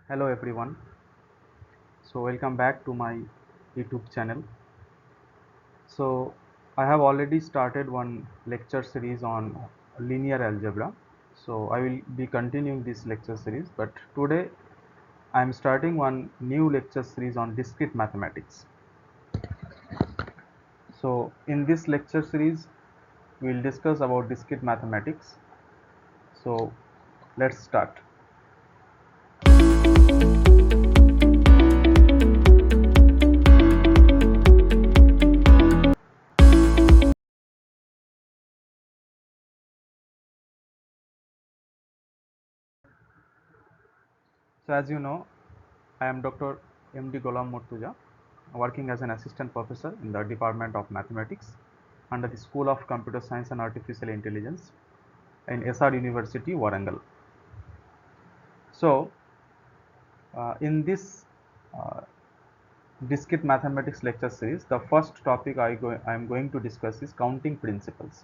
Hello everyone. So welcome back to my YouTube channel. So I have already started one lecture series on linear algebra. So I will be continuing this lecture series, but today I am starting one new lecture series on discrete mathematics. So in this lecture series we will discuss about discrete mathematics. So let's start. So as you know, I am Dr. M.D. Golam Murtuja, working as an assistant professor in the Department of Mathematics under the School of Computer Science and Artificial Intelligence in SR University, Warangal. So, in this uh, discrete mathematics lecture series, the first topic I am going to discuss is counting principles.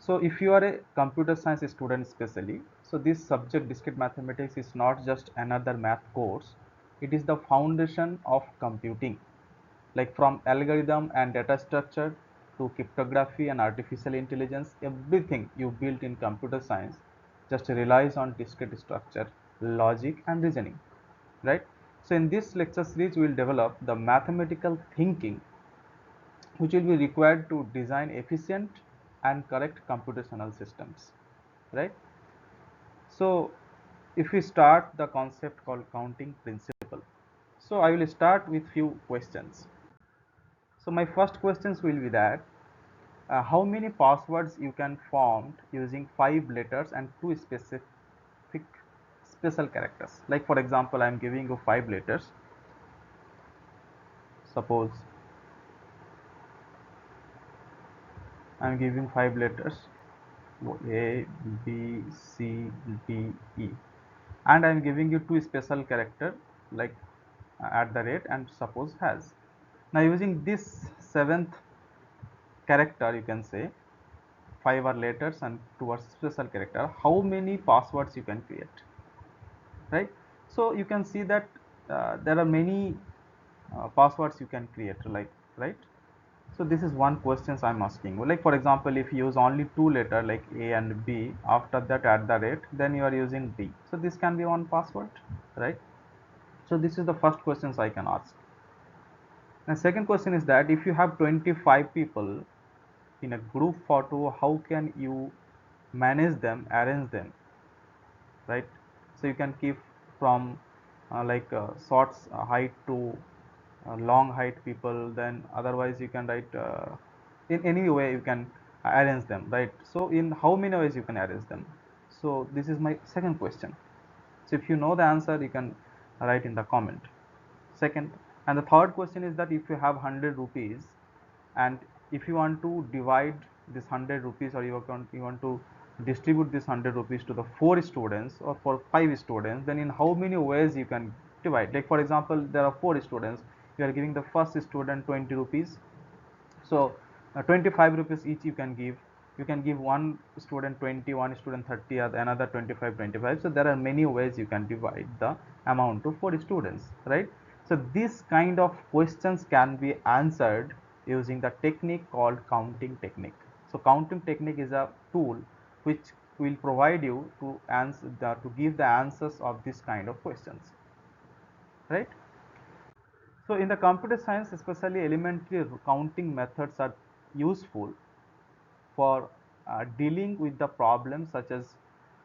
So, if you are a computer science student especially, so this subject discrete mathematics is not just another math course, it is the foundation of computing, like from algorithm and data structure to cryptography and artificial intelligence. Everything you build in computer science just relies on discrete structure, logic and reasoning, right? So in this lecture series we will develop the mathematical thinking which will be required to design efficient and correct computational systems, right? So if we start the concept called counting principle, so I will start with few questions. So my first questions will be that how many passwords you can form using 5 letters and 2 specific special characters. Like for example, I am giving you 5 letters. Suppose I am giving 5 letters A, B, C, D, E, and I am giving you 2 special character like at the rate and suppose has. Now using this seventh character, you can say 5 are letters and 2 are special character, how many passwords you can create, right? So you can see that there are many passwords you can create, like, right? So this is one questions I'm asking. Like for example, if you use only 2 letter like A and B, after that at the rate, then you are using D, so this can be one password, right? So this is the first questions I can ask. And second question is that if you have 25 people in a group photo, how can you manage them, arrange them, right? So you can keep from short height to long height people, then otherwise you can write in any way you can arrange them, right? So in how many ways you can arrange them? So this is my second question. So if you know the answer, you can write in the comment. Second, and the third question is that if you have 100 rupees and if you want to divide this 100 rupees, or you want to distribute this 100 rupees to the 4 students or for 5 students, then in how many ways you can divide? Like for example, there are 4 students, you are giving the first student 20 rupees, so 25 rupees each you can give. You can give one student 20, one student 30, or another 25, 25. So there are many ways you can divide the amount to 4 students, right? So this kind of questions can be answered using the technique called counting technique. So counting technique is a tool which will provide you to give the answers of this kind of questions, right? So in the computer science, especially elementary counting methods are useful for dealing with the problems such as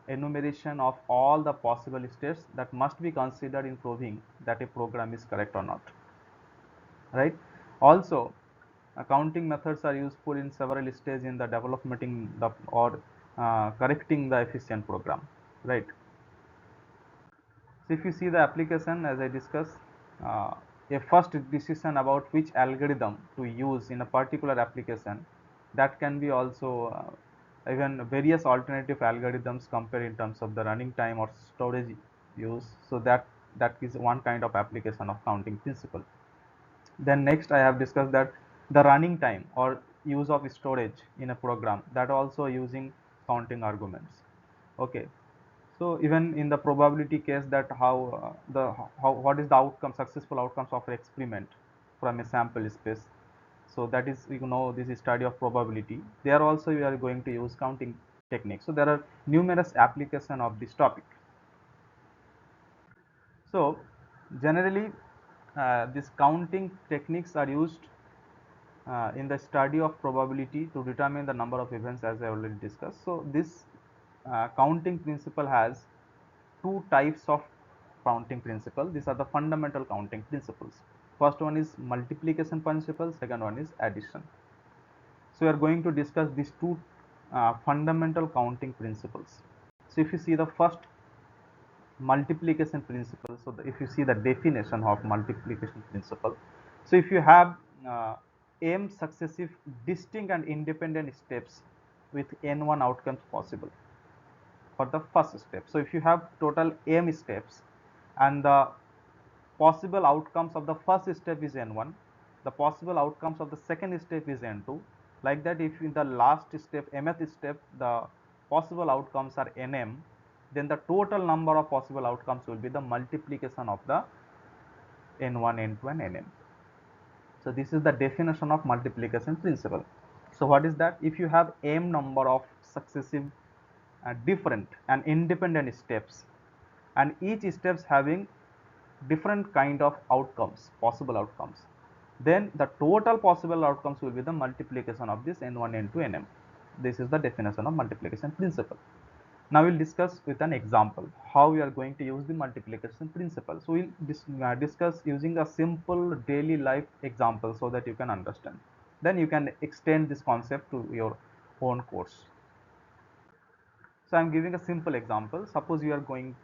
enumeration of all the possible states that must be considered in proving that a program is correct or not, right? Also, counting methods are useful in several stages in the development in the or correcting the efficient program, right? So if you see the application, as I discussed, uh, a first decision about which algorithm to use in a particular application, that can be also even various alternative algorithms compared in terms of the running time or storage use. So that is one kind of application of counting principle. Then next I have discussed that the running time or use of storage in a program, that also using counting arguments. Okay, So even in the probability case, that how what is the outcome, successful outcomes of an experiment from a sample space. So that is, this is study of probability. There also we are going to use counting techniques. So there are numerous application of this topic. So generally, these counting techniques are used in the study of probability to determine the number of events, as I already discussed. So this counting principle has two types of counting principle. These are the fundamental counting principles. First one is multiplication principle, second one is addition. So we are going to discuss these two fundamental counting principles. So if you see the first multiplication principle, so if you see the definition of multiplication principle, so if you have uh, m successive distinct and independent steps with n1 outcomes possible for the first step. So if you have total m steps and the possible outcomes of the first step is n1, the possible outcomes of the second step is n2, like that. If in the last step, mth step, the possible outcomes are nm, then the total number of possible outcomes will be the multiplication of the n1, n2 and nm. So this is the definition of multiplication principle. So what is that? If you have m number of successive different and independent steps, and each steps having different kind of outcomes, possible outcomes, then the total possible outcomes will be the multiplication of this n1, n2, nm. This is the definition of multiplication principle. Now we'll discuss with an example how we are going to use the multiplication principle. So we'll discuss using a simple daily life example so that you can understand. Then you can extend this concept to your own course. So I'm giving a simple example. Suppose you are going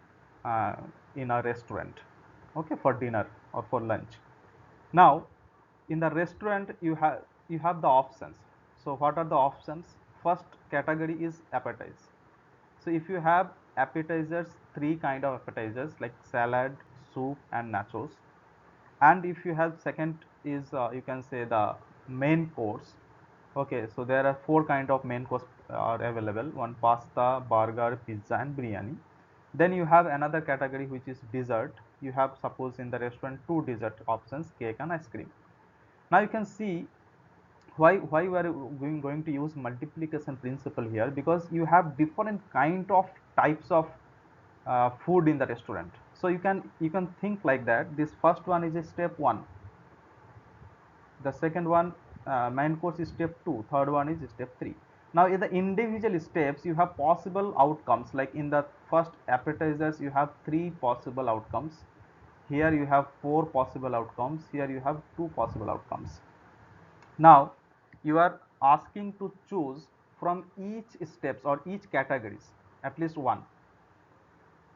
uh, in a restaurant, okay, for dinner or for lunch. Now, in the restaurant, you have the options. So what are the options? First category is appetizer. So if you have appetizers, three kind of appetizers like salad, soup, and nachos. And if you have second is you can say the main course. Okay, so there are four kind of main course are available: one pasta, burger, pizza, and biryani. Then you have another category which is dessert. You have, suppose in the restaurant, two dessert options, cake and ice cream. Now you can see why we are going to use multiplication principle here, because you have different kind of types of food in the restaurant. So you can think like that. This first one is a step one, the second one, main course, is step 2, third one is step 3. Now in the individual steps you have possible outcomes, like in the first appetizers you have 3 possible outcomes, here you have 4 possible outcomes, here you have 2 possible outcomes. Now you are asking to choose from each steps or each categories at least one,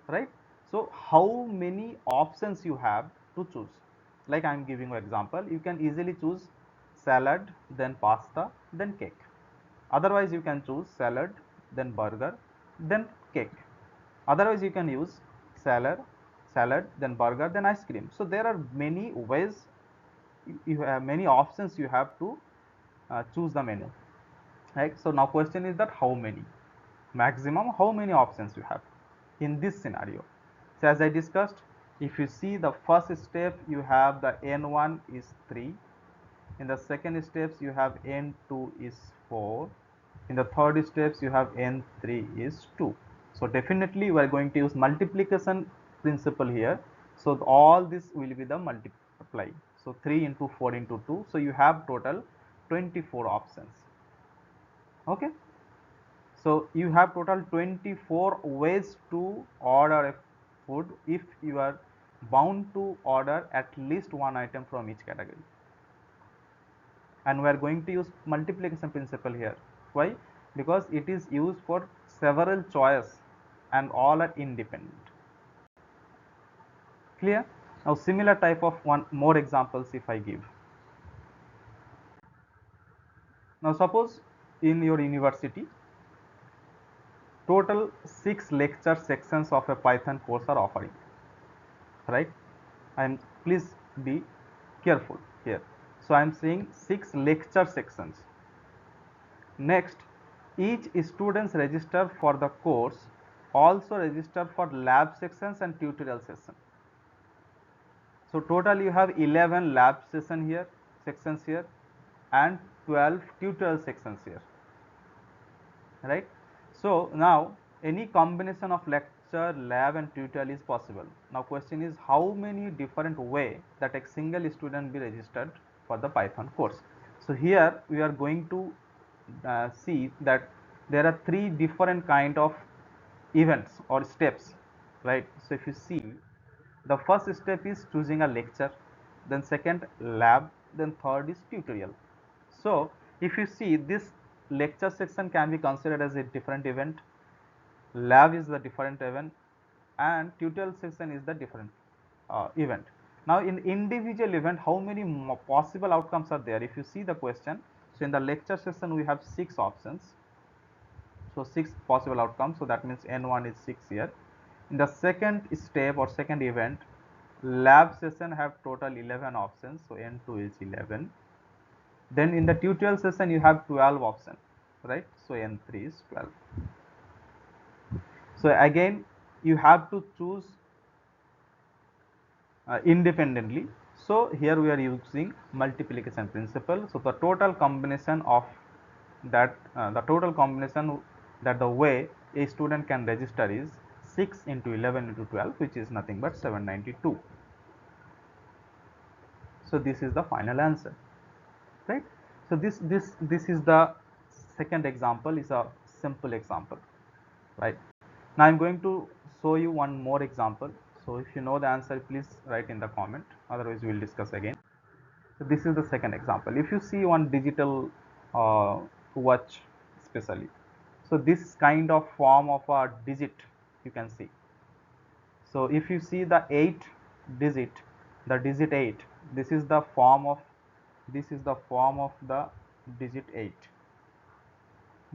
right? So how many options you have to choose? Like I'm giving you example, you can easily choose salad, then pasta, then cake. Otherwise you can choose salad, then burger, then cake. Otherwise you can use salad, then burger, then ice cream. So there are many ways, you have many options, you have to choose the menu, right? So now question is that how many, maximum how many options you have in this scenario. So as I discussed, if you see the first step, you have the n1 is 3, in the second steps you have n2 is 4, in the third steps you have n3 is 2. So definitely we are going to use multiplication principle here. So all this will be the multiply. So 3 into 4 into 2, so you have total 24 options. Okay, so you have total 24 ways to order a food if you are bound to order at least one item from each category. And we are going to use multiplication principle here. Why? Because it is used for several choice and all are independent. Clear? Now similar type of one more examples if I give. Now suppose in your university total 6 lecture sections of a Python course are offering, right? And please be careful here. So I am saying 6 lecture sections. Next, each students register for the course also register for lab sections and tutorial session. So total you have 11 lab sections here and 12 tutorial sections here, right? So now any combination of lecture, lab and tutorial is possible. Now question is how many different way that a single student be registered for the Python course. So here we are going to see that there are three different kind of events or steps, right? So if you see, the first step is choosing a lecture, then second lab, then third is tutorial. So if you see, this lecture section can be considered as a different event, lab is the different event, and tutorial section is the different event. Now in individual event, how many possible outcomes are there? If you see the question, so in the lecture session we have 6 options, so 6 possible outcomes, so that means n1 is 6 here. In the second step or second event, lab session have total 11 options, so n2 is 11. Then in the tutorial session you have 12 options, right? So n3 is 12. So again you have to choose independently. So here we are using multiplication principle. So the total combination of that the way a student can register is 6 into 11 into 12, which is nothing but 792. So this is the final answer, right? So this is the second example, is a simple example, right? Now I'm going to show you one more example. So if you know the answer, please write in the comment, otherwise we will discuss again. So this is the second example. If you see one digital watch especially, so this kind of form of a digit you can see. So if you see the 8 digit, the digit 8, this is the form of the digit 8.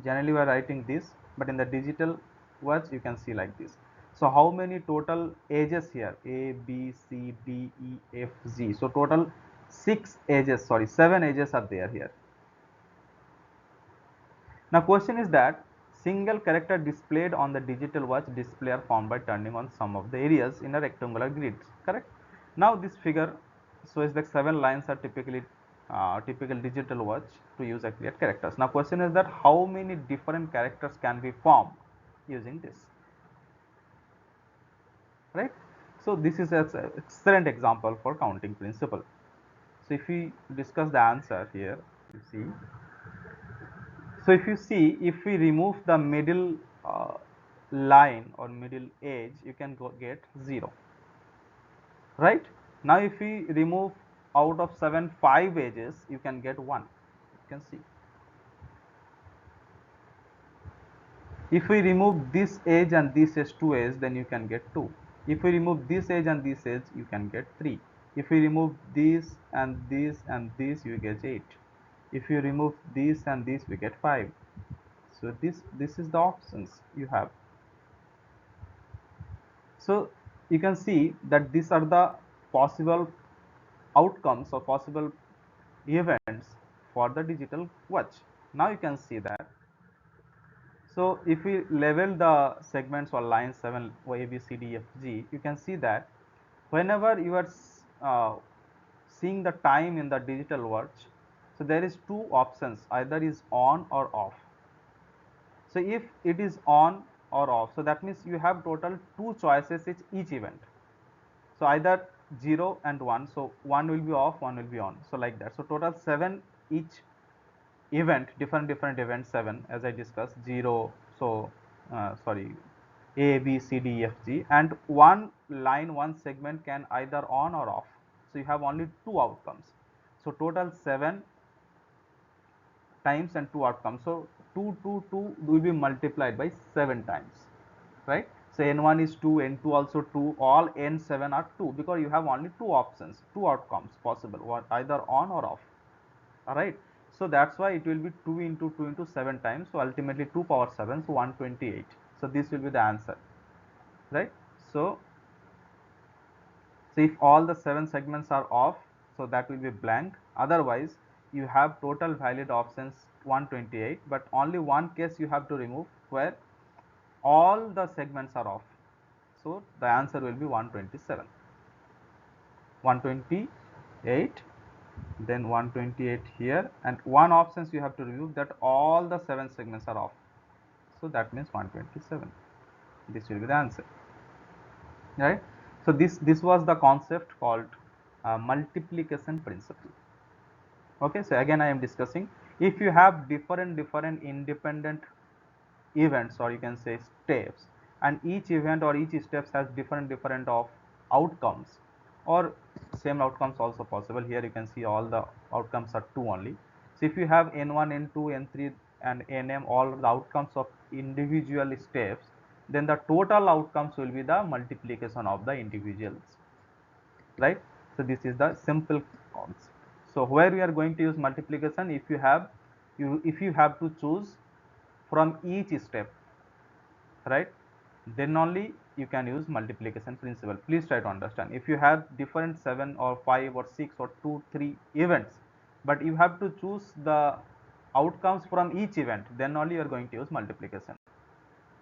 Generally we are writing this, but in the digital watch you can see like this. So how many total edges here? A, B, C, D, E, F, G. So total 7 edges are there here. Now question is that single character displayed on the digital watch display are found by turning on some of the areas in a rectangular grid, correct? Now this figure shows that 7 lines are typical digital watch to use accurate characters. Now question is that how many different characters can be formed using this, right? So this is an excellent example for counting principle. So if we discuss the answer here, you see, so if you see, if we remove the middle line or middle edge, you can get 0, right? Now if we remove out of 7 5 edges, you can get 1. You can see, if we remove this edge and this edge 2 edge, then you can get 2. If we remove this edge and this edge, you can get 3. If we remove this and this and this, you get 8. If you remove this and this, we get 5. So this is the options you have. So you can see that these are the possible outcomes or possible events for the digital watch. Now you can see that. So if we level the segments or lines 7 A, B, C, D, F, G, you can see that whenever you are seeing the time in the digital watch, so there is two options, either is on or off. So if it is on or off, so that means you have total two choices each event. So either 0 and 1, so 1 will be off, 1 will be on, so like that. So total 7 each event, different events 7 as I discussed, 0, so sorry, A, B, C, D, F, G, and one line, one segment can either on or off. So you have only two outcomes. So total 7 times and two outcomes. So 2 will be multiplied by 7 times, right? So n1 is 2, n2 also 2, all n7 are 2 because you have only two options, two outcomes possible, what either on or off. All right. So that's why it will be 2 into 2 into 7 times. So ultimately 2 power 7, so 128. So this will be the answer, right? So if all the 7 segments are off, so that will be blank. Otherwise, you have total valid options 128, but only one case you have to remove, where all the segments are off. So the answer will be 127. 128, then 128 here, and one options you have to remove, that all the 7 segments are off. So that means 127. This will be the answer, right? So this was the concept called multiplication principle. Okay, so again I am discussing, if you have different independent events, or you can say steps, and each event or each steps has different of outcomes, or same outcomes also possible. Here you can see all the outcomes are 2 only. So if you have n1, n2, n3 and nm, all the outcomes of individual steps, then the total outcomes will be the multiplication of the individuals, right? So this is the simple concept. So where we are going to use multiplication, if you have to choose from each step, right, then only you can use multiplication principle. Please try to understand, if you have different 7 or 5 or 6 or 2 3 events, but you have to choose the outcomes from each event, then only you are going to use multiplication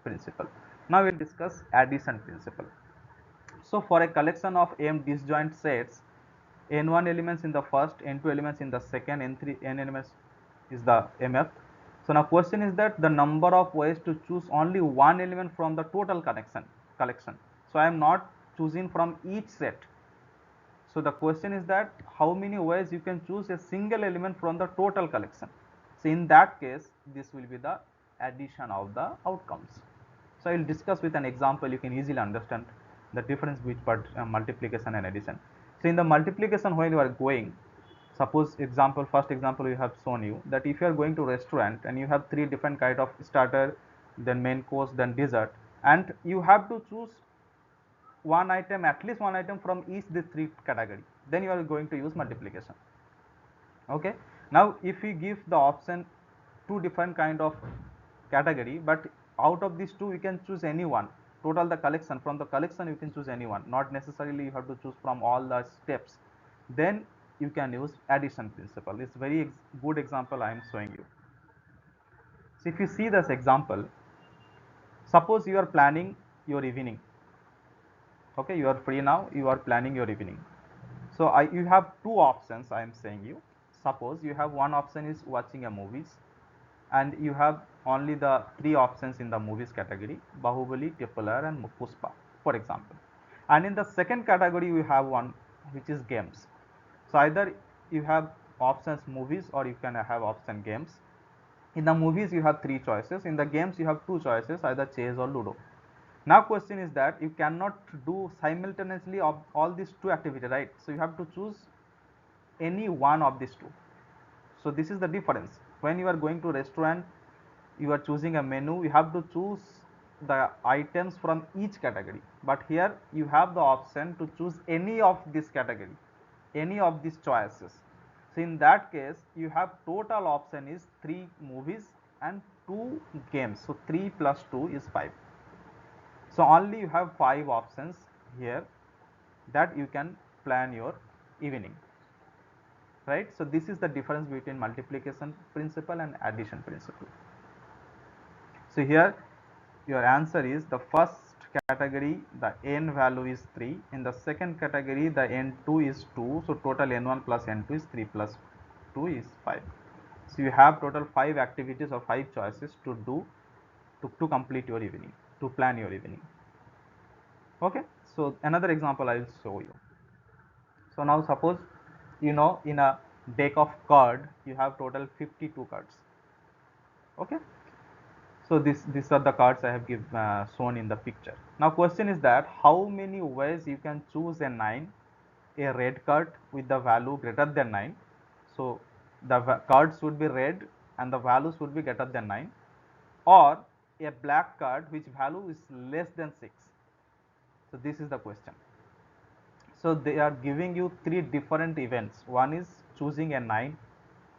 principle. Now we'll discuss addition principle. So for a collection of m disjoint sets, n1 elements in the first, n2 elements in the second, n3 n elements is the mth. So now question is that the number of ways to choose only one element from the total collection. So I am not choosing from each set. So the question is that how many ways you can choose a single element from the total collection. So in that case, this will be the addition of the outcomes. So I will discuss with an example. You can easily understand the difference between multiplication and addition. So in the multiplication, when you are going, suppose example, first example we have shown you, that if you are going to restaurant and you have 3 different kind of starter, then main course, then dessert, and you have to choose one item, at least one item from each the 3 category, then you are going to use multiplication. Okay, now if we give the option 2 different kind of category, but out of these 2 you can choose any one, total the collection, from the collection you can choose any one, not necessarily you have to choose from all the steps, then you can use addition principle. It's very good example I am showing you. So if you see this example, suppose you are planning your evening. Okay, you are free now, you are planning your evening. So you have 2 options I am saying you. Suppose you have one option is watching a movies, and you have only the 3 options in the movies category: Bahubali, Triple R and Pushpa, for example. And in the second category you have one which is games. So either you have options movies, or you can have option games. In the movies you have 3 choices, in the games you have 2 choices, either chess or ludo. Now question is that you cannot do simultaneously of all these 2 activities, right? So you have to choose any one of these 2. So this is the difference. When you are going to restaurant, you are choosing a menu, you have to choose the items from each category, but here you have the option to choose any of this category, any of these choices. So in that case you have total option is 3 movies and 2 games, so 3 plus 2 is 5. So only you have 5 options here that you can plan your evening, right? So this is the difference between multiplication principle and addition principle. So here your answer is, the first category the n value is 3, in the second category the n2 is 2, so total n1 plus n2 is 3 plus 2 is 5. So you have total 5 activities or 5 choices to do to complete your evening, to plan your evening. Okay, so another example I will show you. So now suppose, in a deck of card you have total 52 cards. Okay, so these are the cards I have shown in the picture. Now question is that how many ways you can choose a 9, a red card with the value greater than 9. So the cards would be red and the values would be greater than 9, or a black card which value is less than 6. So this is the question. So they are giving you 3 different events. One is choosing a 9,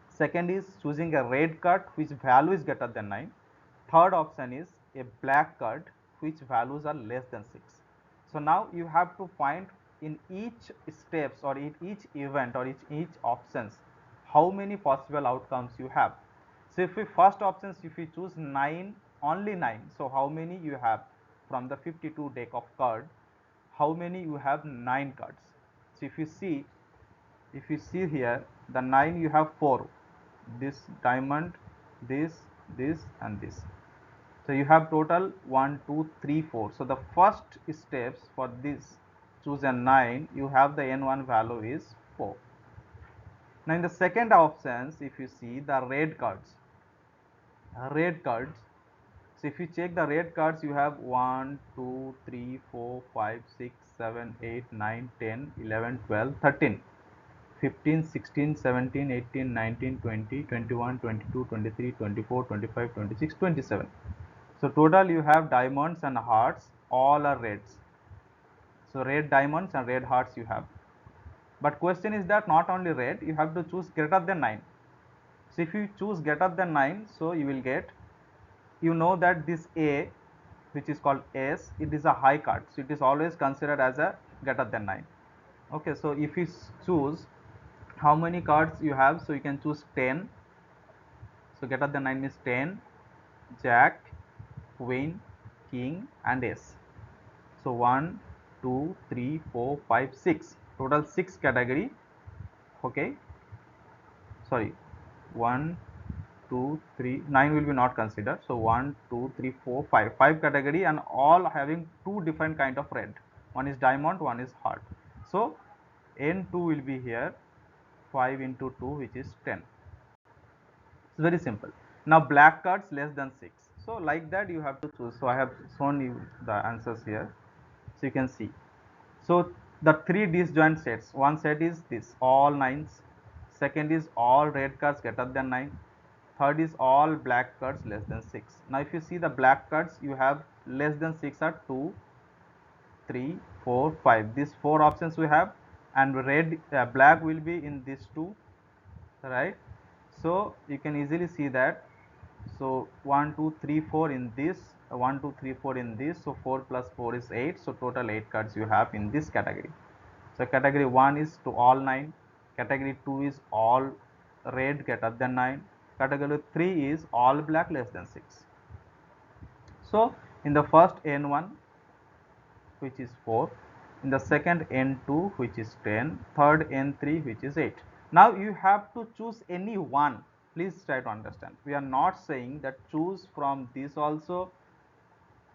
second is choosing a red card which value is greater than 9, third option is a black card which values are less than 6. So now you have to find in each steps, or in each event, or each options, how many possible outcomes you have. So if we first options, if we choose 9 only 9. So how many you have from the 52 deck of card? How many you have? 9 cards. So if you see here, the 9 you have 4. This diamond, this and this. So you have total 1, 2, 3, 4. So the first steps for this choose a 9, you have the n1 value is 4. Now in the second options, if you see the red cards. So if you check the red cards, you have 1, 2, 3, 4, 5, 6, 7, 8, 9, 10, 11, 12, 13. 15, 16, 17, 18, 19, 20, 21, 22, 23, 24, 25, 26, 27. So total you have diamonds and hearts, all are reds. So red diamonds and red hearts you have. But question is that not only red, you have to choose greater than 9. So if you choose greater than 9, so you will get, you know that this A, which is called S, it is a high card. So it is always considered as a greater than 9. Okay, so if you choose how many cards you have, so you can choose 10. So greater than 9 means 10, Jack, Queen, King and Ace. So 1, 2, 3, 4, 5, 6. Total 6 category. Okay. Sorry. 1, 2, 3, 9 will be not considered. So 1, 2, 3, 4, 5. 5 category and all having two different kind of red. One is diamond, one is heart. So N2 will be here. 5 into 2, which is 10. It's very simple. Now black cards less than 6. So like that you have to choose. So I have shown you the answers here. So you can see. So the three disjoint sets. One set is this, all 9s. Second is all red cards greater than 9. Third is all black cards less than 6. Now if you see the black cards, you have less than 6 are 2, 3, 4, 5. These 4 options we have, and red black will be in these 2, right? So you can easily see that. So 1, 2, 3, 4 in this, 1, 2, 3, 4 in this. So 4 plus 4 is 8. So total 8 cards you have in this category. So category 1 is to all 9. Category 2 is all red greater than 9. Category 3 is all black less than 6. So in the first N1, which is 4, in the second N2, which is 10, third N3, which is 8. Now you have to choose any one. Please try to understand. We are not saying that choose from this also,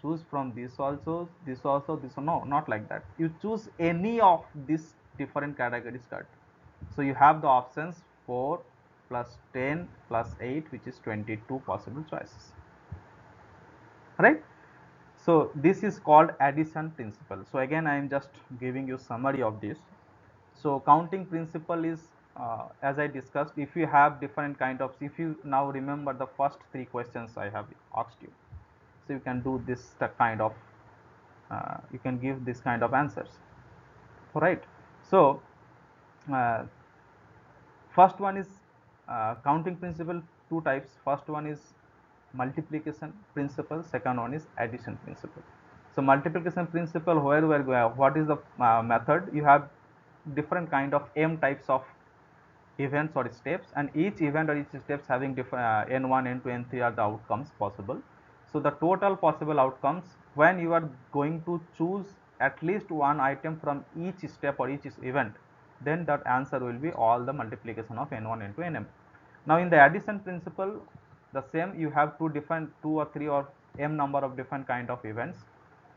choose from this also, this also, this. No, not like that. You choose any of these different categories card. So you have the options 4 plus 10 plus 8, which is 22 possible choices, right? So this is called addition principle. So again, I am just giving you summary of this. So counting principle is, as I discussed, if you have different kind of, if you now remember the first 3 questions I have asked you, so you can do this kind of, you can give this kind of answers, right? So uh, first one is counting principle, two types. First one is multiplication principle, second one is addition principle. So multiplication principle, where we are going, what is the method? You have different kind of m types of events or steps, and each event or each steps having different n1, n2, n3 are the outcomes possible. So the total possible outcomes, when you are going to choose at least one item from each step or each event, then that answer will be all the multiplication of n1, n2, nm. Now in the addition principle, the same, you have two or three or m number of different kind of events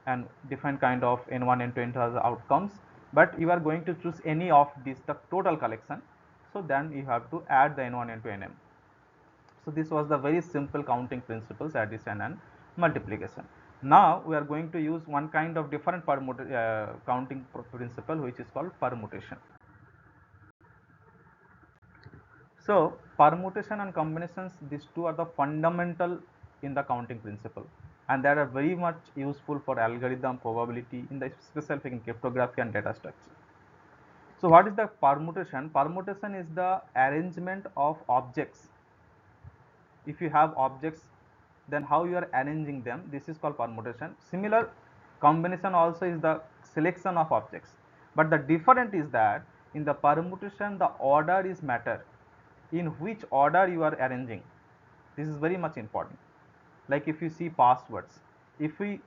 and different kind of n1, n2, n2 as outcomes, but you are going to choose any of these, the total collection. So then you have to add the n1, n2, nm. So this was the very simple counting principles, addition and multiplication. Now we are going to use one kind of different counting principle, which is called permutation. So permutation and combinations, these two are the fundamental in the counting principle, and they are very much useful for algorithm, probability, in the specific in cryptography and data structure. So what is the permutation? Permutation is the arrangement of objects. If you have objects, then how you are arranging them, this is called permutation. Similar, combination also is the selection of objects, but the difference is that in the permutation the order is matter, in which order you are arranging. This is very much important. Like if you see passwords, if we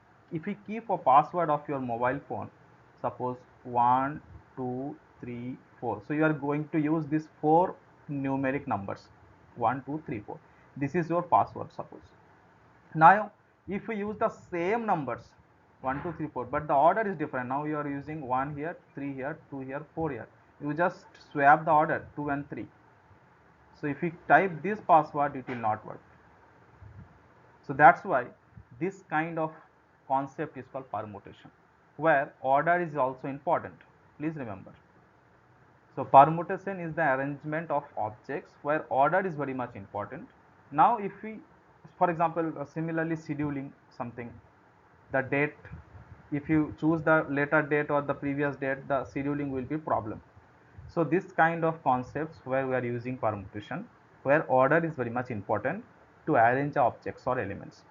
keep a password of your mobile phone, suppose 1 2 3 4, so you are going to use these four numeric numbers, 1 2 3 4. This is your password, suppose. Now if we use the same numbers, 1 2 3 4, but the order is different. Now you are using 1 here, 3 here, 2 here, 4 here. You just swap the order, 2 and 3. So if you type this password, it will not work. So that's why this kind of concept is called permutation, where order is also important. Please remember. So permutation is the arrangement of objects where order is very much important. Now if we, for example, similarly scheduling something, the date, if you choose the later date or the previous date, the scheduling will be problem. So this kind of concepts where we are using permutation, where order is very much important to arrange objects or elements.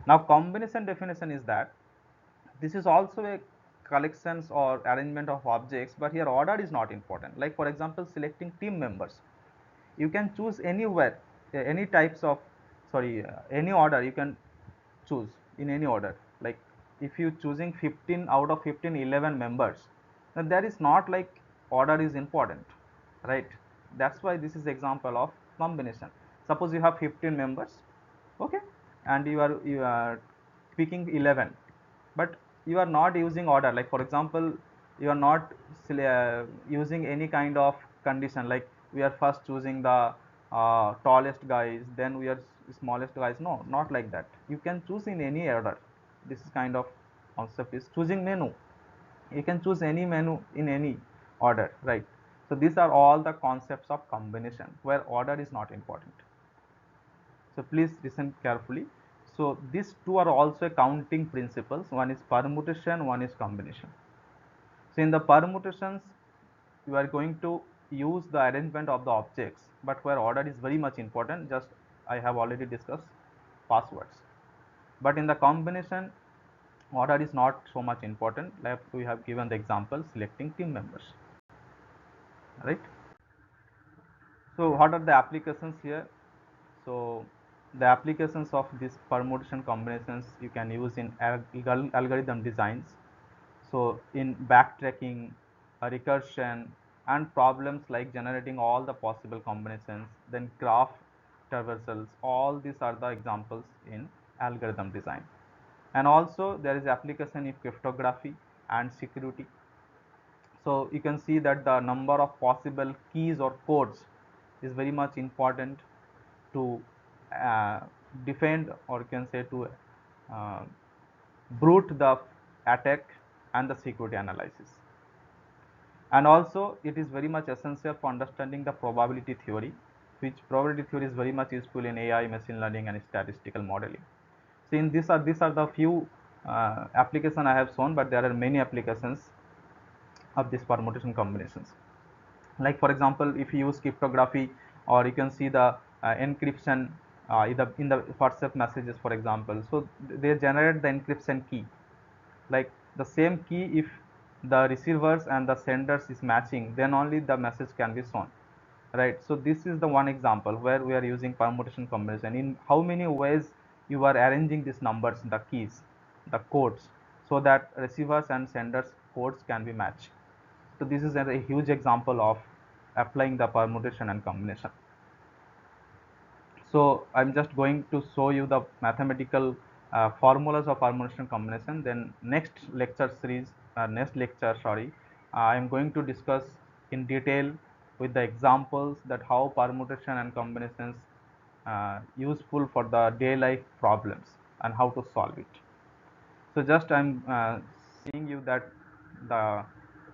Now combination definition is that this is also a collections or arrangement of objects, but here order is not important. Like for example, selecting team members, you can choose anywhere, any types of, sorry, any order you can choose in any order. Like if you choosing 15 out of 15, 11 members, then there is not like order is important, right? That's why this is example of combination. Suppose you have 15 members, okay, and you are picking 11, but you are not using order. Like for example, you are not using any kind of condition, like we are first choosing the tallest guys, then we are smallest guys. No, not like that. You can choose in any order. This is kind of concept is choosing menu. You can choose any menu in any order, right? So these are all the concepts of combination where order is not important. So please listen carefully. So these two are also counting principles. One is permutation, one is combination. So in the permutations, you are going to use the arrangement of the objects, but where order is very much important, just I have already discussed passwords. But in the combination, order is not so much important. Like we have given the example selecting team members, right? So what are the applications here? So the applications of these permutation combinations you can use in algorithm designs. So in backtracking, recursion, and problems like generating all the possible combinations, then graph traversals, all these are the examples in algorithm design. And also there is application in cryptography and security. So you can see that the number of possible keys or codes is very much important to uh, defend, or you can say to uh, brute the attack and the security analysis. And also it is very much essential for understanding the probability theory, which probability theory is very much useful in AI, machine learning, and statistical modeling. So in these are the few application I have shown, but there are many applications of these permutation combinations. Like for example, if you use cryptography, or you can see the encryption in the WhatsApp messages, for example. So they generate the encryption key, like the same key, if the receivers and the senders is matching, then only the message can be shown, right? So this is the one example where we are using permutation combination. In how many ways you are arranging these numbers, the keys, the codes, so that receivers and senders codes can be matched. So this is a huge example of applying the permutation and combination. So I'm just going to show you the mathematical formulas of permutation combination. Then next lecture, sorry, I'm going to discuss in detail with the examples that how permutation and combinations useful for the day life problems and how to solve it. So just I'm seeing you that the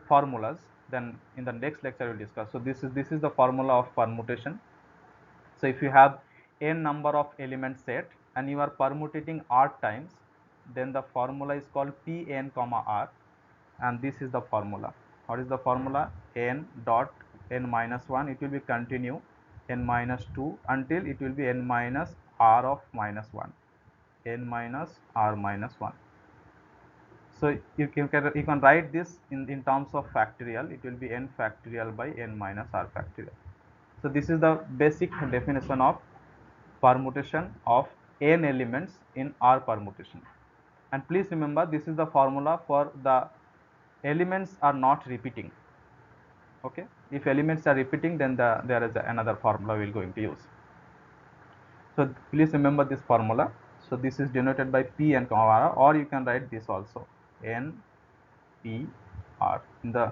formulas. Then in the next lecture we'll discuss. So this is the formula of permutation. So if you have n number of element set and you are permutating r times, then the formula is called Pn comma r, and this is the formula. What is the formula? N dot n minus 1, it will be continue n minus 2 until it will be n minus r of minus 1, n minus r minus 1. So you can write this in terms of factorial. It will be n factorial by n minus r factorial. So this is the basic definition of permutation of n elements in R permutation. And please remember, this is the formula for the elements are not repeating. Okay, if elements are repeating, then there is another formula we're going to use. So please remember this formula. So this is denoted by P and R, or you can write this also, N P R. In the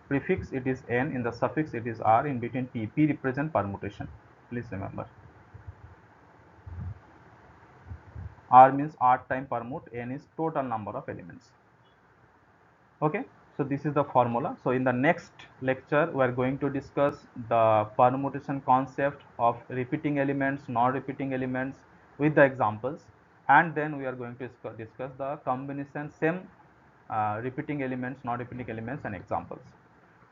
prefix it is N, in the suffix it is R, in between P. P represent permutation. Please remember. R means R time permute, N is total number of elements. Okay, so this is the formula. So in the next lecture we are going to discuss the permutation concept of repeating elements, non-repeating elements with the examples, and then we are going to discuss the combination, same repeating elements, non-repeating elements and examples.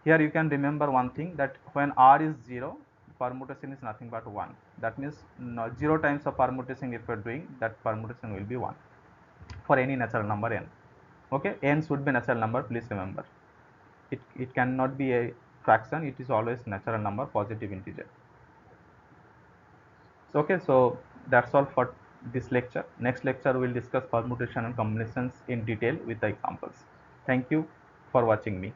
Here you can remember one thing, that when R is 0, permutation is nothing but 1. That means 0 times of permutation if we are doing, that permutation will be 1 for any natural number n. Okay, n should be natural number, please remember. It cannot be a fraction, it is always natural number, positive integer. So, okay, so that's all for this lecture. Next lecture we will discuss permutation and combinations in detail with the examples. Thank you for watching me.